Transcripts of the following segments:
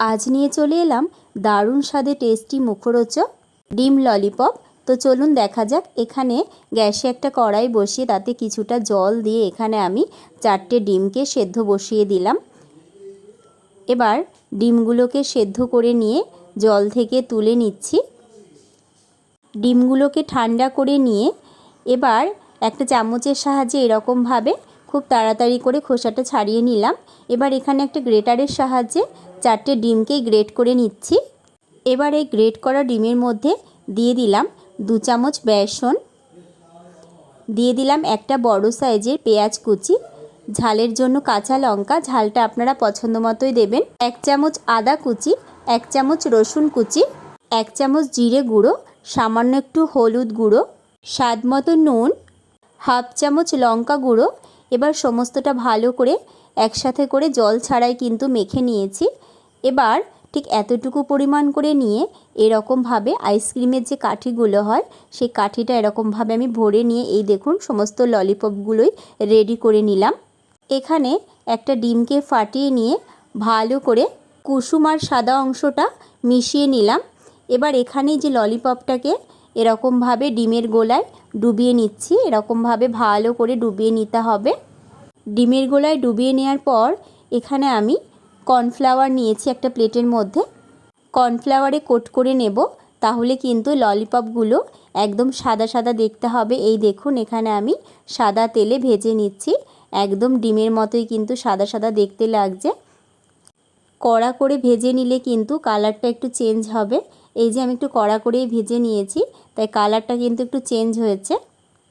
আজ নিয়ে চলে এলাম দারুণ স্বাদে টেস্টি মুখরোচক ডিম ললিপপ। তো চলুন দেখা যাক। এখানে গ্যাসে একটা কড়াই বসিয়ে তাতে কিছুটা জল দিয়ে এখানে আমি 4টে ডিমকে সেদ্ধ বসিয়ে দিলাম। এবার ডিমগুলোকে সেদ্ধ করে নিয়ে জল থেকে তুলে নিচ্ছি। ডিমগুলোকে ঠান্ডা করে নিয়ে এবার একটা চামচের সাহায্যে এরকমভাবে খুব তাড়াতাড়ি করে খোসাটা ছাড়িয়ে নিলাম। এবার এখানে একটা গ্রেটারের সাহায্যে 4টে ডিমকেই গ্রেট করে নিচ্ছি। এবার এই গ্রেট করা ডিমের মধ্যে দিয়ে দিলাম 2 চামচ বেসন, দিয়ে দিলাম একটা বড় সাইজের পেঁয়াজ কুচি, ঝালের জন্য কাঁচা লঙ্কা, ঝালটা আপনারা পছন্দ মতোই দেবেন, 1 চামচ আদা কুচি, 1 চামচ রসুন কুচি, 1 চামচ জিরে গুঁড়ো, সামান্য একটু হলুদ গুঁড়ো, স্বাদ মতো নুন, হাফ চামচ লঙ্কা গুঁড়ো। এবার সমস্তটা ভালো করে একসাথে করে জল ছাড়াই কিন্তু মেখে নিয়েছি। এবার ঠিক এতটুকু পরিমাণ করে নিয়ে এরকমভাবে আইসক্রিমের যে কাঠিগুলো হয় সেই কাঠিটা এরকমভাবে আমি ভরে নিয়ে এই দেখুন সমস্ত ললিপপগুলোই রেডি করে নিলাম। এখানে একটা ডিমকে ফাটিয়ে নিয়ে ভালো করে কুসুম আর সাদা অংশটা মিশিয়ে নিলাম। এবার এখানে যে ললিপপটাকে এরকমভাবে ডিমের গোলায় ডুবিয়ে নিচ্ছি। এরকমভাবে ভালো করে ডুবিয়ে নিতে হবে। ডিমের গোলায় ডুবিয়ে নেওয়ার পর এখানে আমি কর্নফ্লাওয়ার নিয়েছি একটা প্লেটের মধ্যে। কর্নফ্লাওয়ারে কোট করে নেব, তাহলে কিন্তু ললিপপগুলো একদম সাদা সাদা দেখতে হবে। এই দেখুন এখানে আমি সাদা তেলে ভেজে নিচ্ছি। একদম ডিমের মতোই কিন্তু সাদা সাদা দেখতে লাগছে। কড়া করে ভেজে নিলে কিন্তু কালারটা একটু চেঞ্জ হবে। এই যে আমি একটু কড়া করেই ভেজে নিয়েছি, তাই কালারটা কিন্তু একটু চেঞ্জ হয়েছে।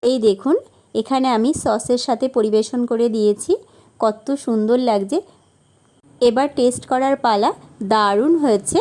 এই দেখুন এখানে আমি সসের সাথে পরিবেশন করে দিয়েছি, কত সুন্দর লাগছে। এবার টেস্ট করার পালা। দারুণ হয়েছে।